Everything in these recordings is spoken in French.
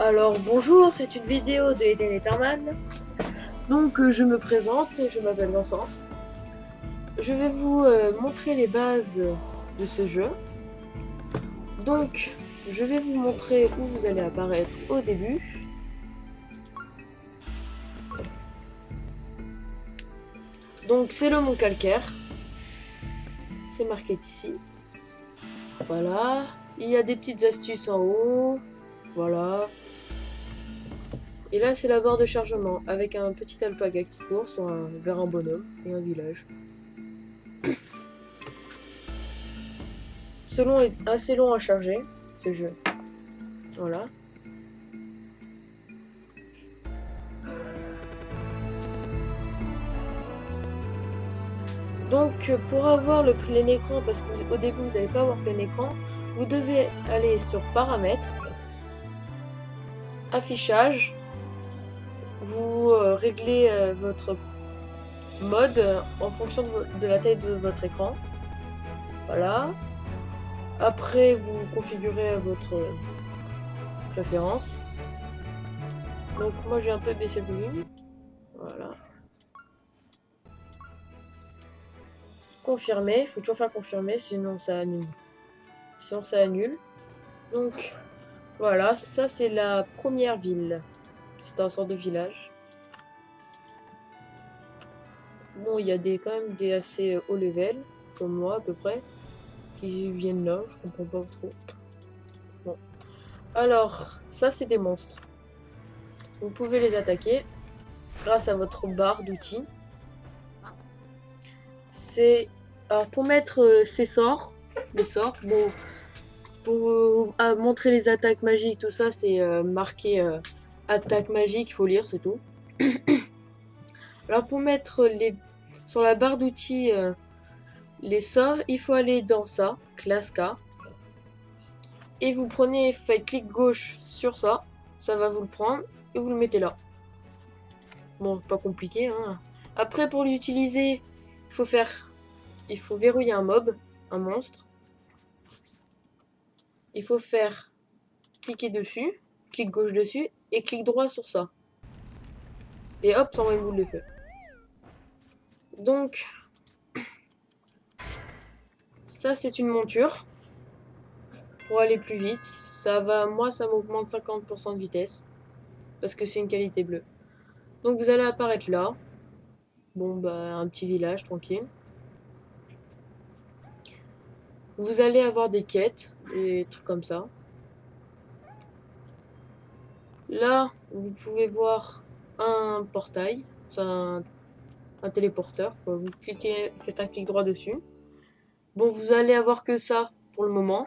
Alors bonjour, c'est une vidéo de Eden Etherman. Donc je me présente, je m'appelle Vincent. Je vais vous montrer les bases de ce jeu. Donc je vais vous montrer où vous allez apparaître au début. Donc c'est le mont calcaire. C'est marqué ici. Voilà. Il y a des petites astuces en haut. Voilà. Et là c'est la barre de chargement avec un petit alpaga qui court vers un bonhomme et un village. Ce long est assez long à charger, ce jeu. Voilà. Donc pour avoir le plein écran, parce qu'au début vous n'allez pas avoir plein écran, vous devez aller sur paramètres, affichage, vous réglez votre mode en fonction de la taille de votre écran. Voilà. Après vous configurez votre préférence. Donc moi j'ai un peu baissé le volume. Voilà. Confirmer, il faut toujours faire confirmer, sinon ça annule. Sinon ça annule. Donc voilà, ça c'est la première ville. C'est un sort de village. Bon, il y a quand même des assez haut level, comme moi à peu près, qui viennent là, je comprends pas trop. Bon. Alors, ça c'est des monstres. Vous pouvez les attaquer grâce à votre barre d'outils. Alors pour mettre ces sorts, les sorts, bon, pour montrer les attaques magiques, tout ça, c'est marqué attaque magique, il faut lire, c'est tout. Alors pour mettre sur la barre d'outils les sorts, il faut aller dans ça, classe K. Et vous faites clic gauche sur ça, ça va vous le prendre, et vous le mettez là. Bon, pas compliqué, hein. Après, pour l'utiliser, il faut verrouiller un mob, un monstre. Il faut cliquer dessus, clic gauche dessus, et clic droit sur ça. Et hop, ça envoie une boule de feu. Donc, ça c'est une monture. Pour aller plus vite, moi ça m'augmente 50% de vitesse. Parce que c'est une qualité bleue. Donc vous allez apparaître là. Bon bah un petit village tranquille. Vous allez avoir des quêtes, des trucs comme ça. Là, vous pouvez voir un portail, c'est un téléporteur, quoi. Vous faites un clic droit dessus. Bon, vous allez avoir que ça pour le moment.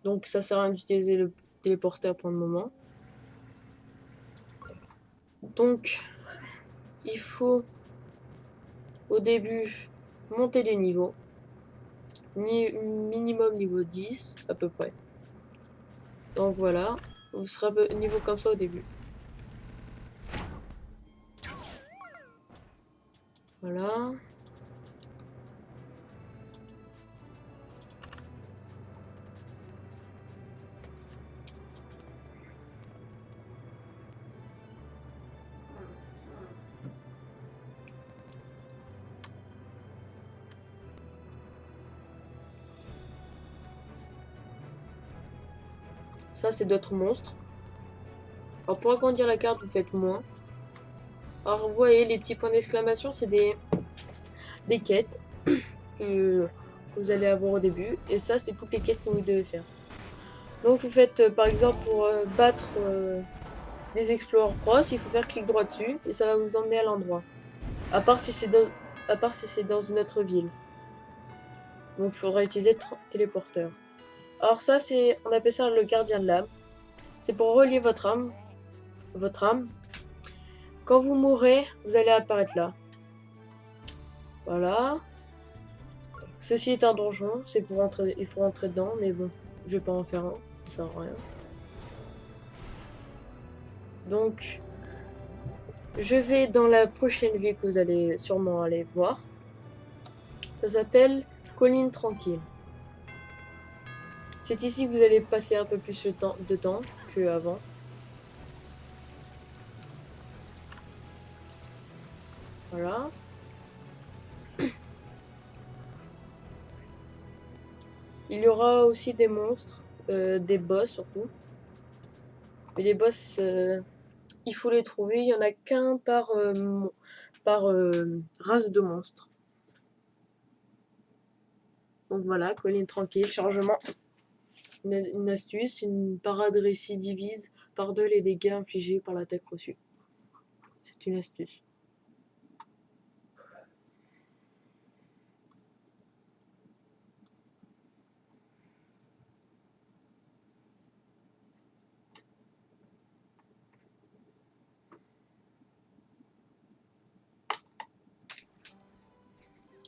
Donc ça sert à rien d'utiliser le téléporteur pour le moment. Donc, il faut au début monter des niveaux. Minimum niveau 10 à peu près. Donc voilà, vous serez niveau comme ça au début. Voilà. Ça, c'est d'autres monstres. Alors, pour agrandir la carte, vous faites moins. Alors, vous voyez, les petits points d'exclamation, c'est des quêtes que vous allez avoir au début. Et ça, c'est toutes les quêtes que vous devez faire. Donc, vous faites, par exemple, pour battre des Explorer Cross, il faut faire clic droit dessus et ça va vous emmener à l'endroit. À part si c'est dans une autre ville. Donc, il faudra utiliser le téléporteur. Alors ça, on appelle ça le gardien de l'âme. C'est pour relier votre âme. Quand vous mourrez, vous allez apparaître là. Voilà. Ceci est un donjon. Il faut rentrer dedans, mais bon, je vais pas en faire un. Ça sert à rien. Donc, je vais dans la prochaine ville que vous allez sûrement aller voir. Ça s'appelle Colline Tranquille. C'est ici que vous allez passer un peu plus de temps qu'avant. Voilà. Il y aura aussi des monstres, des boss surtout. Mais les boss, il faut les trouver. Il y en a qu'un par race de monstre. Donc voilà, colline tranquille, chargement. Une astuce, une parade réussie divise par deux les dégâts infligés par l'attaque reçue. C'est une astuce.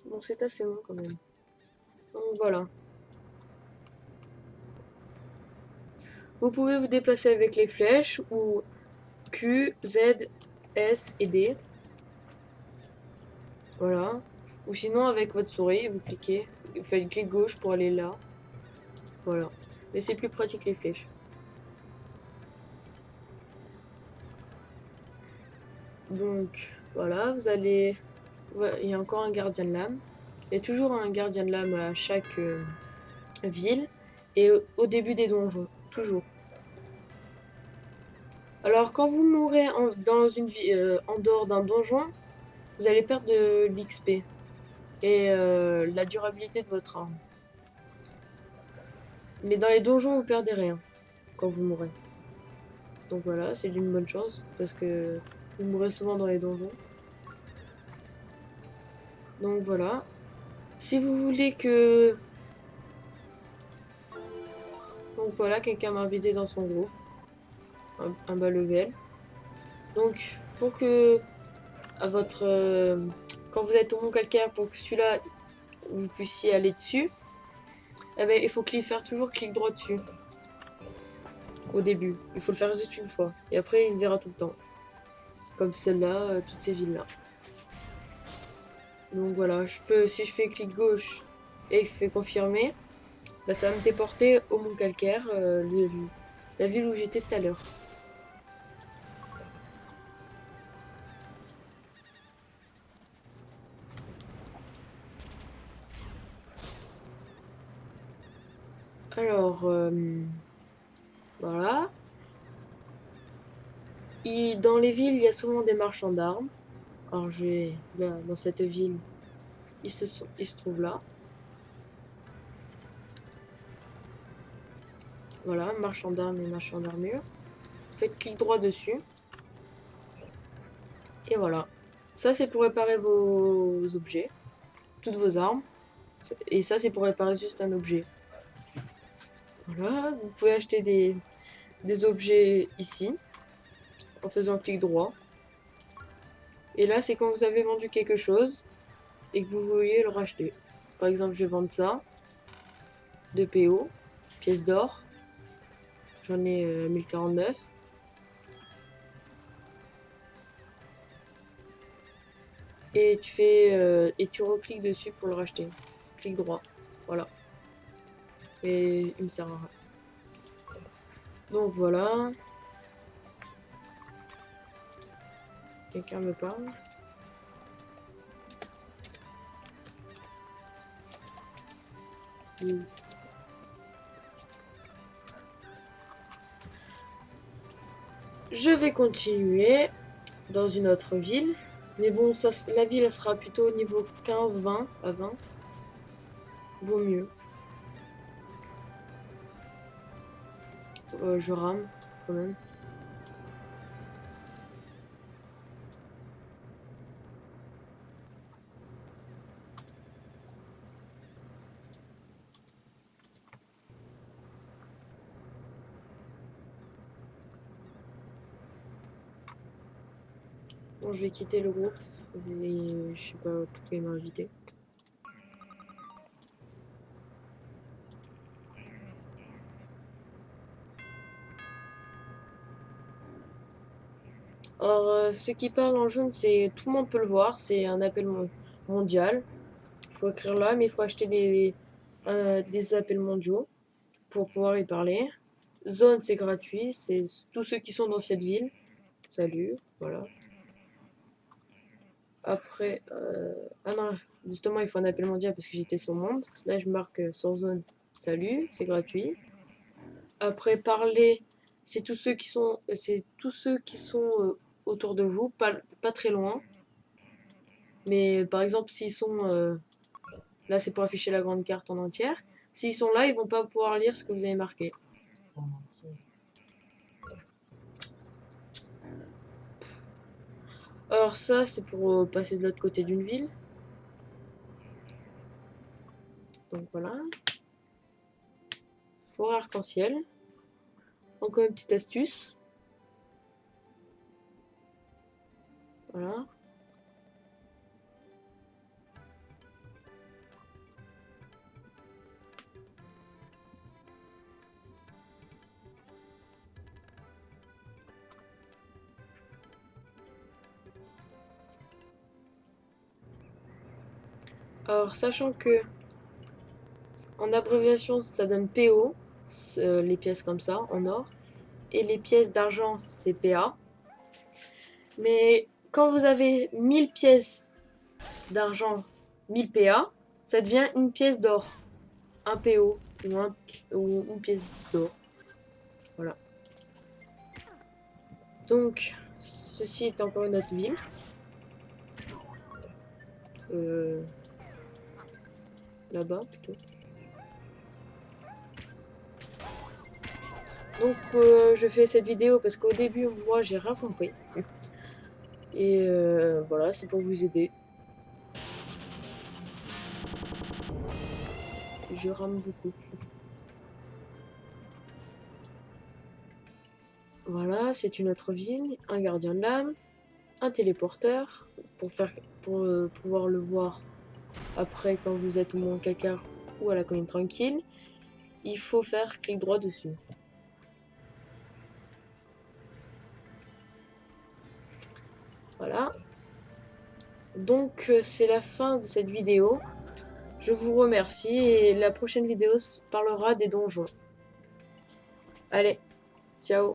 Bon, c'est assez long quand même. Donc voilà. Vous pouvez vous déplacer avec les flèches ou Q, Z, S et D. Voilà. Ou sinon avec votre souris, vous cliquez, vous faites clic gauche pour aller là. Voilà. Mais c'est plus pratique les flèches. Donc voilà, vous allez... Ouais, il y a encore un gardien de lame. Il y a toujours un gardien de lame à chaque ville et au début des donjons. Toujours. Alors quand vous mourrez dans une en dehors d'un donjon, vous allez perdre de l'XP et la durabilité de votre arme. Mais dans les donjons, vous perdez rien quand vous mourrez. Donc voilà, c'est d'une bonne chance parce que vous mourrez souvent dans les donjons. Donc voilà. Si vous voulez que... Donc voilà, quelqu'un m'a invité dans son groupe. Un bas level. Donc pour que à votre... quand vous êtes au mont calcaire, pour que celui-là, vous puissiez aller dessus, eh ben, il faut faire toujours clic droit dessus. Au début. Il faut le faire juste une fois. Et après, il se verra tout le temps. Comme celle-là, toutes ces villes-là. Donc voilà, si je fais clic gauche et je fais confirmer, bah, ça va me déporter au Mont Calcaire, la ville où j'étais tout à l'heure. Alors, voilà. Dans les villes, il y a souvent des marchands d'armes. Alors, là, dans cette ville, ils se trouvent là. Voilà, marchand d'armes et marchand d'armure. Faites clic droit dessus. Et voilà. Ça, c'est pour réparer vos objets, toutes vos armes. Et ça, c'est pour réparer juste un objet. Voilà, vous pouvez acheter des objets ici, en faisant clic droit. Et là, c'est quand vous avez vendu quelque chose et que vous vouliez le racheter. Par exemple, je vais vendre ça, 2 PO, pièces d'or. J'en ai 1049. Et tu recliques dessus pour le racheter. Clic droit. Voilà. Et il me sert à rien. Donc voilà. Quelqu'un me parle. Je vais continuer dans une autre ville. Mais bon, la ville elle sera plutôt au niveau 15-20 à 20. Vaut mieux. Je rame quand même. Bon, je vais quitter le groupe. Je sais pas pourquoi il m'a invité. Alors, ce qui parle en jaune, c'est tout le monde peut le voir. C'est un appel mondial. Il faut écrire là, mais il faut acheter des appels mondiaux pour pouvoir y parler. Zone, c'est gratuit. C'est tous ceux qui sont dans cette ville. Salut, voilà. Après, ah non, justement, il faut un appel mondial parce que j'étais sur monde. Là, je marque sur zone. Salut, c'est gratuit. Après, parler, c'est tous ceux qui sont autour de vous, pas très loin. Mais par exemple, s'ils sont là, c'est pour afficher la grande carte en entière. S'ils sont là, ils vont pas pouvoir lire ce que vous avez marqué. Alors ça, c'est pour passer de l'autre côté d'une ville. Donc voilà. Forêt arc-en-ciel. Encore une petite astuce. Voilà. Alors, sachant que en abréviation, ça donne PO, les pièces comme ça, en or. Et les pièces d'argent, c'est PA. Mais quand vous avez 1000 pièces d'argent, 1000 PA, ça devient une pièce d'or. Un PO ou une pièce d'or. Voilà. Donc, ceci est encore une autre ville. Là-bas, plutôt. Donc, je fais cette vidéo parce qu'au début, moi, j'ai rien compris. Et voilà, c'est pour vous aider. Je rame beaucoup. Voilà, c'est une autre ville, un gardien de l'âme, un téléporteur pour pouvoir le voir après quand vous êtes au Mont Cacar ou à la colline tranquille. Il faut faire clic droit dessus. Voilà. Donc c'est la fin de cette vidéo. Je vous remercie et la prochaine vidéo parlera des donjons. Allez, ciao.